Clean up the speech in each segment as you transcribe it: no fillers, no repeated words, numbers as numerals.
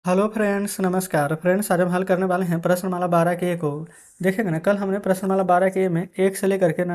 Hello friends, नमस्कार friends. आज हम हल करने वाले हैं प्रश्नमाला 12 के ए को। देखेंगे ना, कल हमने प्रश्नमाला 12 के ए में 1 से लेकर के ना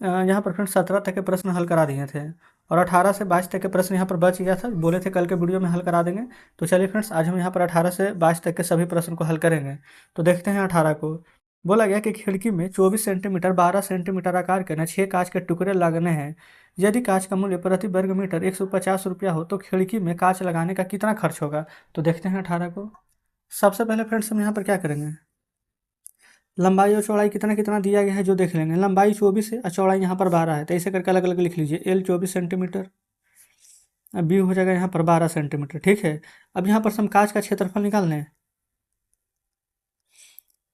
यहाँ पर फ्रेंड्स 17 तक के प्रश्न हल करा दिए थे और 18 से 22 तक के प्रश्न यहाँ पर बच गया था। बोले थे कल के वीडियो में हल करा देंगे। तो चलिए फ्रेंड्स, आज हम यहाँ पर 18 से 22 तक के सभी प्रश्न को हल करेंगे। तो देखते हैं 18 को। बोला गया कि खिड़की में 24 सेंटीमीटर 12 सेंटीमीटर आकार के ना 6 कांच के टुकड़े लगने हैं। यदि कांच का मूल्य प्रति वर्ग मीटर 150 रुपया हो तो खिड़की में कांच लगाने का कितना खर्च होगा। तो देखते हैं 18 को। सबसे पहले फ्रेंड्स हम यहाँ पर क्या करेंगे, लंबाई और चौड़ाई कितना कितना दिया गया है जो देख लेंगे। लंबाई 24 है और चौड़ाई यहाँ पर 12 है, तो ऐसे करके अलग अलग लिख लीजिए। एल 24 सेंटीमीटर, अब बी हो जाएगा यहाँ पर 12 सेंटीमीटर। ठीक है, अब यहाँ पर हम कांच का क्षेत्रफल निकाल लें।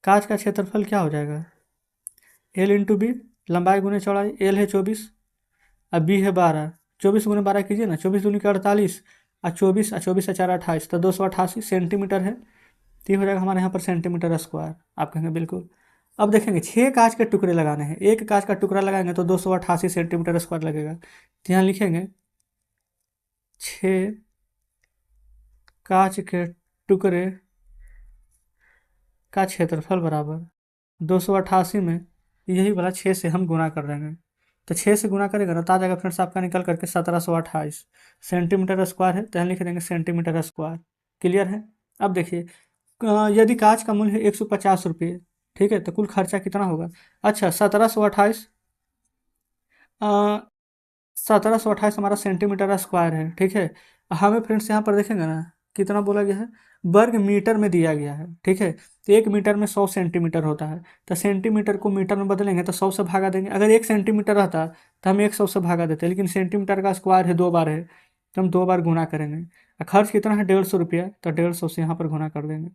कांच का क्षेत्रफल क्या हो जाएगा, एल इंटू बी, लंबाई गुने चौड़ाई। एल है 24 और बी है 12। 24 गुने 12 कीजिए ना, 24 दूनी के 48 और 24 से 4 28, तो 288 सेंटीमीटर है। तो ये हो जाएगा हमारे यहाँ पर सेंटीमीटर स्क्वायर। आप कहेंगे बिल्कुल। अब देखेंगे 6 कांच के टुकड़े लगाने हैं, एक कांच का टुकड़ा लगाएंगे तो 288 सेंटीमीटर स्क्वायर लगेगा। तो यहाँ लिखेंगे 6 कांच के टुकड़े का क्षेत्रफल बराबर 288 में यही वाला 6 से हम गुणा कर देंगे। तो 6 से गुणा करेगा ना तो आ जाएगा फ्रेंड्स आपका निकल करके 1728 सेंटीमीटर स्क्वायर है। तो यहाँ लिख देंगे सेंटीमीटर स्क्वायर। क्लियर है। अब देखिए, यदि कांच का मूल्य है 150 रुपये, ठीक है, तो कुल खर्चा कितना होगा। अच्छा, 1728 हमारा सेंटीमीटर स्क्वायर है। ठीक है, हमें फ्रेंड्स यहाँ पर देखेंगे ना कितना बोला गया है, वर्ग मीटर में दिया गया है। ठीक है, तो 1 मीटर में 100 सेंटीमीटर होता है, तो सेंटीमीटर को मीटर में बदलेंगे तो 100 से भागा देंगे। अगर 1 सेंटीमीटर रहता तो हम 100 से भागा देते, लेकिन सेंटीमीटर का स्क्वायर है 2 बार है, तो हम 2 बार गुना करेंगे। खर्च कितना है 150 रुपया, तो 150 से यहाँ पर गुना कर देंगे।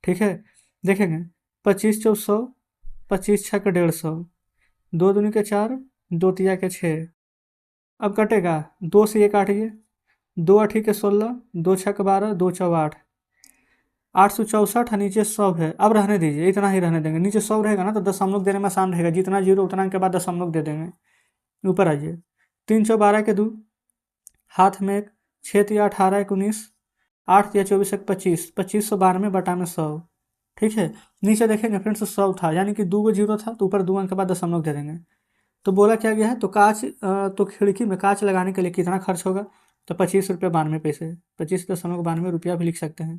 ठीक है, देखेंगे 25 × 100, 25 × 6 = 150, 2 दूनी के 4, 2 तिया के 6। अब कटेगा, 2 से ये काटिए, 2 × 8 = 16, 2 × 6 = 12, 2 × 4 = 8, 864 और नीचे 100 है। अब रहने दीजिए, इतना ही रहने देंगे। नीचे 100 रहेगा ना तो दशमलव देने में आसान रहेगा, जितना जीरो उतना के बाद दशमलव दे देंगे। ऊपर आइए, 3 × 12 = 2, हाथ में 1, 6 × 3 = 18, 19, 8 × 3 = 24, 25, 2592 / 100। ठीक है, नीचे देखेंगे फ्रेंड्स 100 था, यानी कि 2 जीरो था, तो ऊपर 2 अंक के बाद दशमलव दे देंगे। तो बोला क्या गया है, तो खिड़की में कांच लगाने के लिए कितना खर्च होगा, तो 25 रुपये 92 पैसे, 25.92 रुपया भी लिख सकते हैं।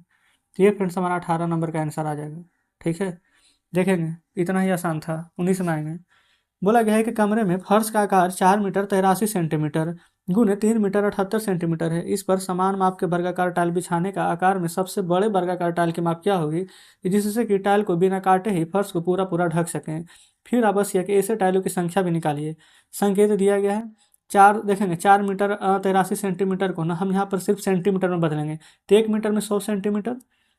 तो ये फ्रेंड्स हमारा 18 नंबर का आंसर आ जाएगा। ठीक है, देखेंगे इतना ही आसान था। 19 में आएंगे। बोला गया है कि कमरे में फर्श का आकार 4 मीटर 83 सेंटीमीटर गुने 3 मीटर 78 सेंटीमीटर है। इस पर समान माप के वर्गाकार टाइल बिछाने का आकार में सबसे बड़े वर्गाकार टाइल की माप क्या होगी, जिससे कि टाइल को बिना काटे ही फर्श को पूरा पूरा ढक सकें। फिर आवश्यक ऐसे टाइलों की संख्या भी निकालिए। संकेत दिया गया है 4। देखेंगे 4 मीटर 83 सेंटीमीटर को ना हम यहाँ पर सिर्फ सेंटीमीटर में बदलेंगे, तो 1 मीटर में 100 सेंटीमीटर।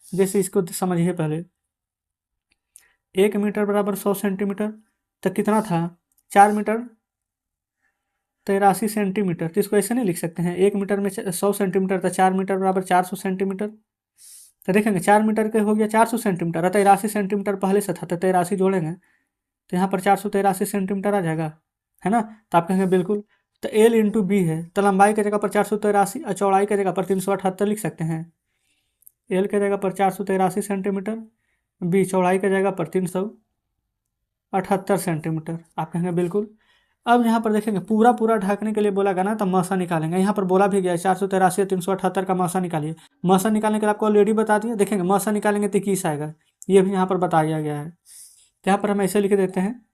जैसे इसको समझिए पहले, 1 मीटर बराबर 100 सेंटीमीटर, तो कितना था 4 मीटर 83 सेंटीमीटर। तो इसको ऐसे नहीं लिख सकते हैं, 1 मीटर में 100 सेंटीमीटर, तो 4 मीटर बराबर 400 सेंटीमीटर। तो देखेंगे 4 मीटर के हो गया 400 सेंटीमीटर, 83 सेंटीमीटर पहले से था, तो 83 जोड़ेंगे तो यहाँ पर 483 सेंटीमीटर आ जाएगा, है ना। तो आप कहेंगे बिल्कुल। तो एल इंटू बी है, तो लंबाई की जगह पर 483 और चौड़ाई की जगह पर 378 लिख सकते हैं। एल की जगह पर 483 सेंटीमीटर, बी चौड़ाई की जगह पर 378 सेंटीमीटर। आप कहेंगे बिल्कुल। अब यहाँ पर देखेंगे पूरा पूरा ढकने के लिए बोला गया ना, तो मौसा निकालेंगे। यहाँ पर बोला भी गया है 483 378 का मौसा निकालिए। मौसा निकालने के लिए आपको ऑलरेडी बता दिया। देखेंगे मौसा निकालेंगे तो 21 आएगा, ये भी यहाँ पर बताया गया है। तो यहाँ पर हम ऐसे लिख देते हैं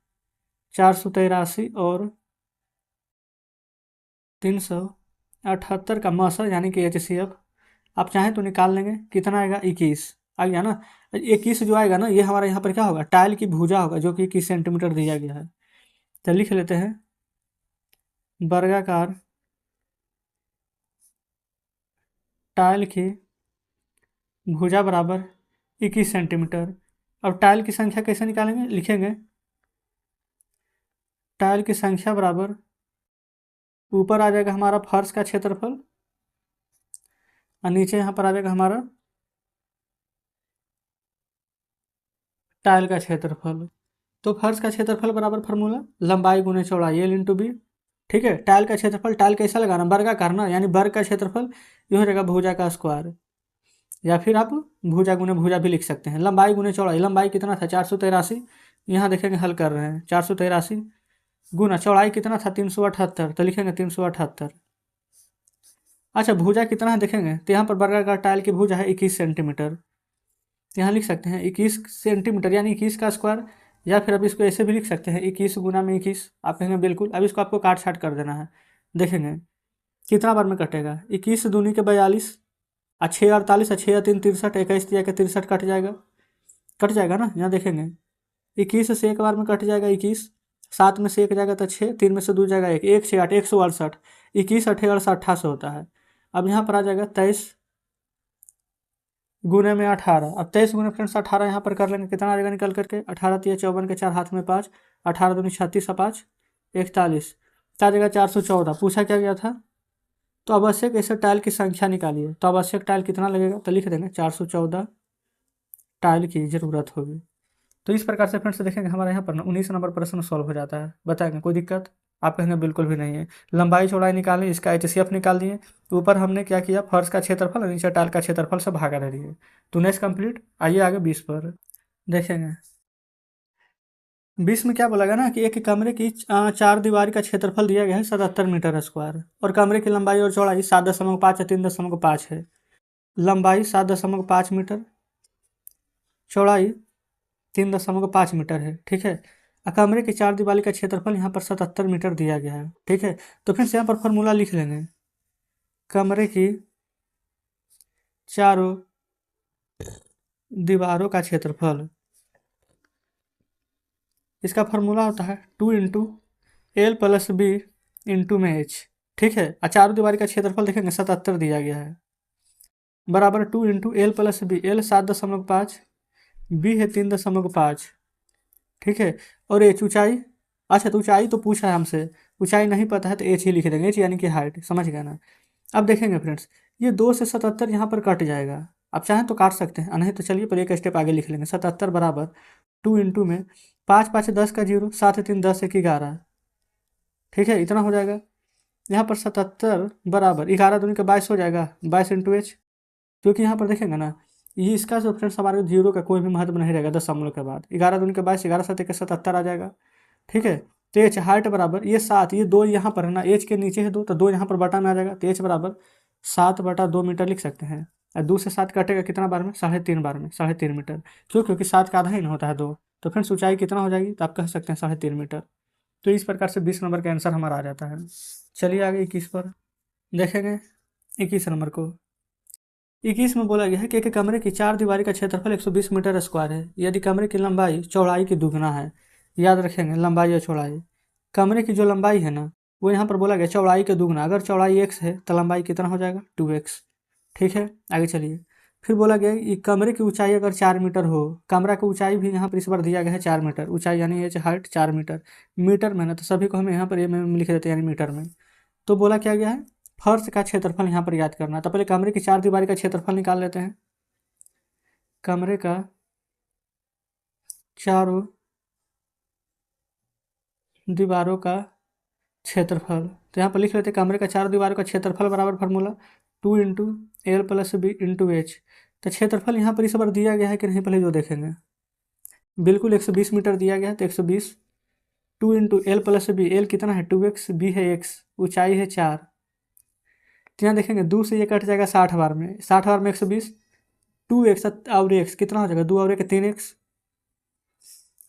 483 और 378 का मौसा, यानी कि HCF। आप चाहें तो निकाल लेंगे, कितना आएगा 21 आ गया ना। 21 जो आएगा ना, ये हमारा यहाँ पर क्या होगा, टाइल की भुजा होगा, जो कि 21 सेंटीमीटर दिया गया है। तो लिख लेते हैं वर्गाकार टाइल की भुजा बराबर 21 सेंटीमीटर। अब टाइल की संख्या कैसे निकालेंगे, लिखेंगे टाइल की संख्या बराबर, ऊपर आ जाएगा हमारा फर्श का क्षेत्रफल और नीचे यहाँ पर आ जाएगा हमारा टाइल का क्षेत्रफल। तो फर्श का क्षेत्रफल बराबर फार्मूला लंबाई गुने चौड़ाई एल इंटू बी। ठीक है, टाइल का क्षेत्रफल, टाइल कैसा लगाना, वर्गाकार ना, यानी वर्ग का क्षेत्रफल ये हो जाएगा भुजा का स्क्वायर। या फिर आप भुजा गुने भुजा भी लिख सकते हैं। लंबाई गुने चौड़ाई, लंबाई कितना था 483, यहाँ देखेंगे हल कर रहे हैं 483 गुना चौड़ाई कितना था 378, तो लिखेंगे 378। अच्छा भुजा कितना है देखेंगे, तो यहाँ पर वर्गाकार टाइल की भुजा है 21 सेंटीमीटर, यहाँ लिख सकते हैं 21 सेंटीमीटर यानी 21 का स्क्वायर, या फिर अब इसको ऐसे भी लिख सकते हैं 21 गुना में 21। आप कहेंगे बिल्कुल, अब इसको आपको काट छाट कर देना है। देखेंगे कितना बार में कटेगा, 21 दूनी के 42, 6 48, 6 3 63, 21 कट जाएगा, कट जाएगा ना। यहाँ देखेंगे 21 से एक बार में कट जाएगा 21, 7 में से 1 जाएगा तो 6, 3 में से 2 जाएगा 1, 1 6 8, 168, 21 8 18 होता है। अब यहाँ पर आ जाएगा 23 गुने में 18, अब 23 गुने फ्रेंड्स 18 यहाँ पर कर लेंगे, कितना आ जाएगा निकल करके 18 3 54 के 4 हाथ में 5, 18 दूनी 36, 5 41, आ जाएगा 414। पूछा क्या गया था, तो आवश्यक ऐसे टाइल की संख्या निकालिए, तो आवश्यक टाइल कितना लगेगा, तो लिख देंगे 414 टाइल की ज़रूरत होगी। तो इस प्रकार से फ्रेंड्स देखेंगे हमारे यहाँ पर ना 19 नंबर प्रश्न सॉल्व हो जाता है। बताएंगे कोई दिक्कत, आप कहेंगे बिल्कुल भी नहीं है। लंबाई चौड़ाई निकालें, इसका HCF निकाल दिए, ऊपर हमने क्या किया, फर्श का क्षेत्रफल और नीचे टाइल का क्षेत्रफल से भागा दे दिए। तो नेक्स्ट कंप्लीट, आइए आगे 20 पर देखेंगे। 20 में क्या बोला गया ना कि एक कमरे की 4 दीवारी का क्षेत्रफल दिया गया है 77 मीटर स्क्वायर, और कमरे की लंबाई और चौड़ाई 7.5 या 3.5 है। लंबाई 7.5 मीटर, चौड़ाई 3.5 मीटर है, ठीक है। कमरे की 4 दीवारी का क्षेत्रफल यहाँ पर 77 मीटर दिया गया है, ठीक है। तो फिर से यहाँ पर फॉर्मूला लिख लेंगे, कमरे की चारों दीवारों का क्षेत्रफल, इसका फॉर्मूला होता है 2 × L + B × H, ठीक है। चारों दीवारी का क्षेत्रफल देखेंगे 77 दिया गया है, बराबर 2 × L + B, L 7.5, B है 3.5, ठीक है। और एच ऊंचाई, अच्छा तो ऊंचाई तो पूछा है हमसे, ऊंचाई नहीं पता है तो एच ही लिख देंगे, एच यानी कि हाइट, समझ गया ना। अब देखेंगे फ्रेंड्स, ये 2 से 77 यहाँ पर कट जाएगा, आप चाहें तो काट सकते हैं, नहीं तो चलिए पर एक स्टेप आगे लिख लेंगे। 77 बराबर 2 × में 5 5 10 का 0, 7 3 10 1 11, ठीक है, इतना हो जाएगा। यहाँ पर 77 बराबर 11 दूनी का 22 हो जाएगा, 22 × H, क्योंकि यहाँ पर देखेंगे ना ये इसका जो फ्रेंड्स हमारे जीरो का कोई भी महत्व नहीं रहेगा, दशमलव के बाद 11 दूनी के 22, 11 7 77 आ जाएगा, ठीक है। तो एच हाइट बराबर ये 7, ये 2 यहाँ पर है ना, एच के नीचे है 2, तो 2 यहाँ पर बटा में आ जाएगा, तो एच बराबर 7/2 मीटर लिख सकते हैं। और 2 से 7 कटेगा कितना बार में, 3.5 बार में, 3.5 मीटर, क्यों, क्योंकि 7 का आधा ही ना होता है 2। तो फ्रेंड्स ऊंचाई कितना हो जाएगी, तो आप कह सकते हैं 3.5 मीटर। तो इस प्रकार से 20 नंबर का आंसर हमारा आ जाता है। चलिए आगे 21 पर देखेंगे। 21 नंबर को 21 में बोला गया है कि एक कमरे की 4 दीवारी का क्षेत्रफल 120 मीटर स्क्वायर है, यदि कमरे की लंबाई चौड़ाई की दुगना है। याद रखेंगे लंबाई और चौड़ाई, कमरे की जो लंबाई है ना वो यहाँ पर बोला गया चौड़ाई के दुगना, अगर चौड़ाई x है तो लंबाई कितना हो जाएगा 2x, ठीक है। आगे चलिए, फिर बोला गया कि कमरे की ऊंचाई अगर 4 मीटर हो, कमरा की ऊंचाई भी यहाँ पर इस बार दिया गया है 4 मीटर, ऊंचाई यानी एच हाइट 4 मीटर, मीटर में ना, तो सभी को हम यहाँ पर ये में लिख देते हैं यानी मीटर में। तो बोला क्या गया है, फर्श का क्षेत्रफल यहाँ पर याद करना है, तो पहले कमरे की 4 दीवारी का क्षेत्रफल निकाल लेते हैं। कमरे का चारों दीवारों का क्षेत्रफल, तो यहाँ पर लिख लेते हैं कमरे का 4 दीवारों का क्षेत्रफल बराबर फॉर्मूला 2 × L + B × H। तो क्षेत्रफल यहाँ पर इस बार दिया गया है कि नहीं, पहले जो देखेंगे, बिल्कुल 120 मीटर दिया गया है, तो 120, 2 × L + B, L कितना है 2x, B है x, ऊंचाई है 4, तो यहाँ देखेंगे 2 से ये कट जाएगा 60 बार में, 60 बार में 120, 2x और x कितना हो जाएगा, 2 और 1 3x।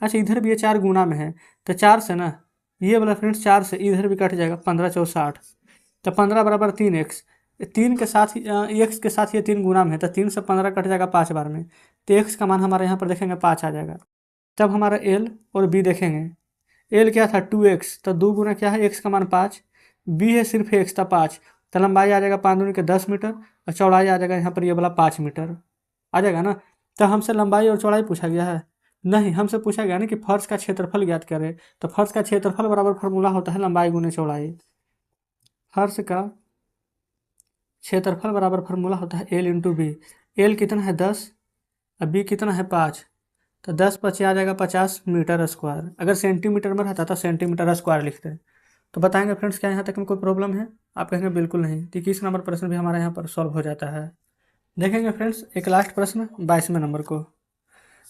अच्छा इधर भी ये 4 गुना में है, तो 4 से ना ये वाला फ्रेंड्स 4 से इधर भी कट जाएगा, 15 4 60, तो 15 बराबर 3x, 3 के साथ x के साथ ये 3 गुना में है, तो 3 से 15 कट जाएगा 5 बार में, तो x का मान हमारे यहाँ पर देखेंगे 5 आ जाएगा। तब हमारा l और b देखेंगे, l क्या था 2x, तो 2 गुना क्या है x का मान 5, b है सिर्फ x था 5, तो लंबाई आ जाएगा 5 दूनी के 10 मीटर, और चौड़ाई आ जाएगा यहाँ पर ये वाला 5 मीटर आ जाएगा ना। तो हमसे लंबाई और चौड़ाई पूछा गया है, नहीं हमसे पूछा गया ना कि फर्श का क्षेत्रफल ज्ञात करें, तो फर्श का क्षेत्रफल बराबर फॉर्मूला होता है लंबाई गुने चौड़ाई, फर्श का क्षेत्रफल बराबर फॉर्मूला होता है L × B, L कितना है 10 और B कितना है 5, तो 10 5 आ जाएगा 50 मीटर स्क्वायर, अगर सेंटीमीटर में रहता तो सेंटीमीटर स्क्वायर लिखते हैं। तो बताएंगे फ्रेंड्स क्या यहाँ तक में कोई प्रॉब्लम है, आप कहेंगे बिल्कुल नहीं। तो 21 नंबर प्रश्न भी हमारे यहाँ पर सॉल्व हो जाता है। देखेंगे फ्रेंड्स एक लास्ट प्रश्न 22वें नंबर को।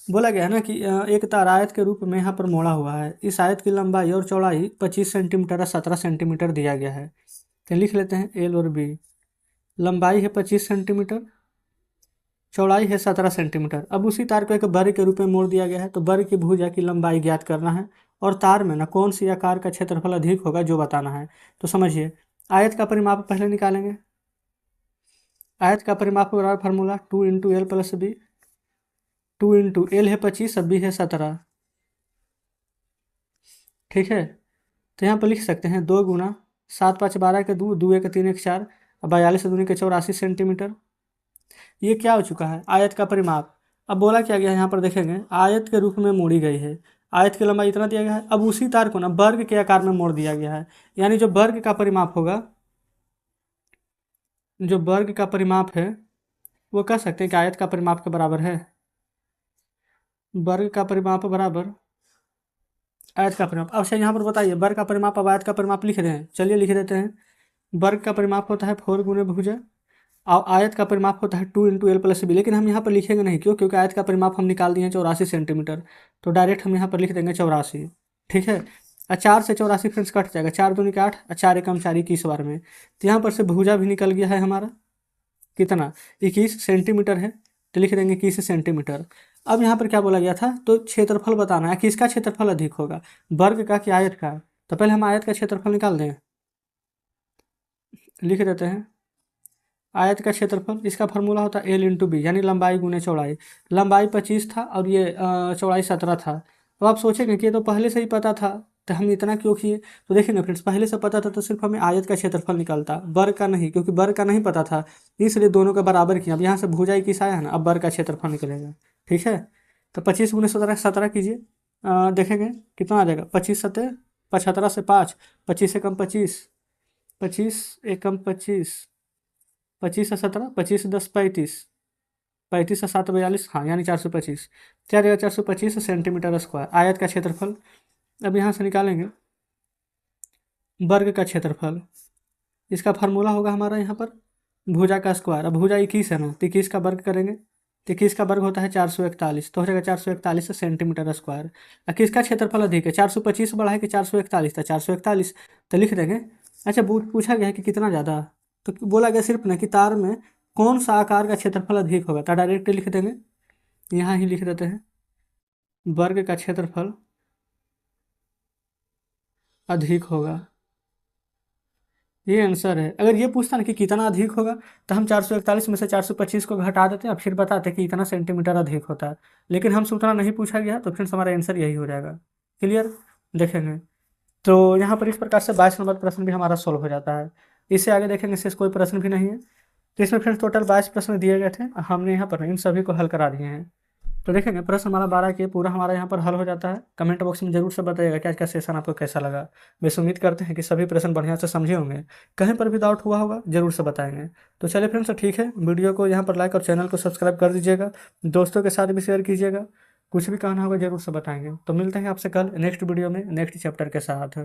बोला गया है ना कि एक तार आयत के रूप में यहाँ पर मोड़ा हुआ है। इस आयत की लंबाई और चौड़ाई 25 सेंटीमीटर और 17 सेंटीमीटर दिया गया है। तो लिख लेते हैं एल और बी। लंबाई है 25 सेंटीमीटर, चौड़ाई है 17 सेंटीमीटर। अब उसी तार को एक वर्ग के रूप में मोड़ दिया गया है, तो वर्ग की भुजा की लंबाई ज्ञात करना है और तार में ना कौन सी आकार का क्षेत्रफल अधिक होगा जो बताना है। तो समझिए, आयत का परिमाप पहले निकालेंगे। आयत का परिमाप बराबर फार्मूला 2 × L + B। 2 × L है 25 और B है 17। ठीक है, तो यहाँ पर लिख सकते हैं 2 × 7 × 5 = 12 के 2, 2 × 1 = 3 × 4 और 42 दूनी के 84 सेंटीमीटर। ये क्या हो चुका है, आयत का परिमाप। अब बोला क्या गया है यहाँ पर देखेंगे, आयत के रूप में मोड़ी गई है। आयत की लंबाई इतना दिया गया है। अब उसी तार को ना वर्ग के आकार में मोड़ दिया गया है, यानी जो वर्ग का परिमाप होगा, जो वर्ग का परिमाप है वो कह सकते हैं कि आयत का परिमाप के बराबर है। वर्ग का परिमाप बराबर आयत का परिमाप। अब यहाँ पर बताइए, वर्ग का परिमाप अब आयत का परिमाप लिख रहे हैं, चलिए लिख देते हैं। वर्ग का परिमाप होता है 4 × भुजा और आयत का परिमाप होता है 2 × L + B। लेकिन हम यहाँ पर लिखेंगे नहीं, क्यों? क्योंकि आयत का परिमाप हम निकाल दिए हैं 84 सेंटीमीटर, तो डायरेक्ट हम यहाँ पर लिख देंगे 84। ठीक है, और 4 से 84 फ्रेंड्स कट जाएगा, 4 दूनी के 8 और 4 एकम 4 21 बार में। तो यहाँ पर से भुजा भी निकल गया है हमारा, कितना 21 सेंटीमीटर है, तो लिख देंगे 21 सेंटीमीटर। अब यहाँ पर क्या बोला गया था, तो क्षेत्रफल बताना है, किसका क्षेत्रफल अधिक होगा, वर्ग का कि आयत का। तो पहले हम आयत का क्षेत्रफल निकाल दें, लिख देते हैं आयत का क्षेत्रफल। इसका फार्मूला होता है L × B, यानी लंबाई गुने चौड़ाई। लंबाई 25 था और ये चौड़ाई 17 था। तो आप सोचेंगे कि ये तो पहले से ही पता था, तो हम इतना क्यों किए। तो देखेंगे फ्रेंड्स, पहले से पता था तो सिर्फ हमें आयत का क्षेत्रफल निकलता, वर्ग का नहीं, क्योंकि वर्ग का नहीं पता था, इसलिए दोनों का बराबर किया। अब यहाँ से भुजाई किस आया है ना, अब वर्ग का क्षेत्रफल निकलेगा। ठीक है, तो 25 × 17 17 कीजिए, देखेंगे कितना आ जाएगा। 25 × 7 = 75 से 5, 25 एकम 25, 25 एकम 25, 25 और 17, 25 10 35, 35 और 7 42, हाँ यानी 425। क्या रहेगा, 425 सेंटीमीटर स्क्वायर आयत का क्षेत्रफल। अब यहाँ से निकालेंगे वर्ग का क्षेत्रफल। इसका फार्मूला होगा हमारा यहाँ पर भुजा का स्क्वायर। अब भुजा 21 है ना, तो 21 का वर्ग करेंगे, तो 21 का वर्ग होता है 441, तो हो जाएगा 441 सेंटीमीटर स्क्वायर। अब किसका क्षेत्रफल अधिक है, 425 बड़ा है कि 441, था 441, तो लिख देंगे। अच्छा, पूछा गया है कि कितना ज़्यादा, तो बोला गया सिर्फ ना कि तार में कौन सा आकार का क्षेत्रफल अधिक होगा, तो डायरेक्ट लिख देंगे, यहाँ ही लिख देते हैं वर्ग का क्षेत्रफल अधिक होगा। ये आंसर है। अगर ये पूछता ना कि कितना अधिक होगा, तो हम 441 में से 425 को घटा देते हैं और फिर बताते कि इतना सेंटीमीटर अधिक होता है। लेकिन हमसे उतना नहीं पूछा गया, तो फ्रेंड्स हमारा आंसर यही हो जाएगा। क्लियर, देखेंगे तो यहाँ पर इस प्रकार से 22 नंबर प्रश्न भी हमारा सोल्व हो जाता है। इससे आगे देखेंगे, इससे कोई प्रश्न भी नहीं है। तो इसमें फ्रेंड्स टोटल 22 प्रश्न दिए गए थे, हमने यहाँ पर इन सभी को हल करा दिए हैं। तो देखेंगे प्रश्न हमारा 12 के पूरा हमारा यहाँ पर हल हो जाता है। कमेंट बॉक्स में जरूर से बताइएगा कि आज का सेशन आपको कैसा लगा। बस उम्मीद करते हैं कि सभी प्रश्न बढ़िया से समझे होंगे, कहीं पर भी डाउट हुआ होगा जरूर से बताएंगे। तो चलिए फ्रेंड्स, ठीक है, वीडियो को यहाँ पर लाइक और चैनल को सब्सक्राइब कर दीजिएगा, दोस्तों के साथ भी शेयर कीजिएगा। कुछ भी कहना होगा जरूर से बताएंगे। तो मिलते हैं आपसे कल नेक्स्ट वीडियो में नेक्स्ट चैप्टर के साथ।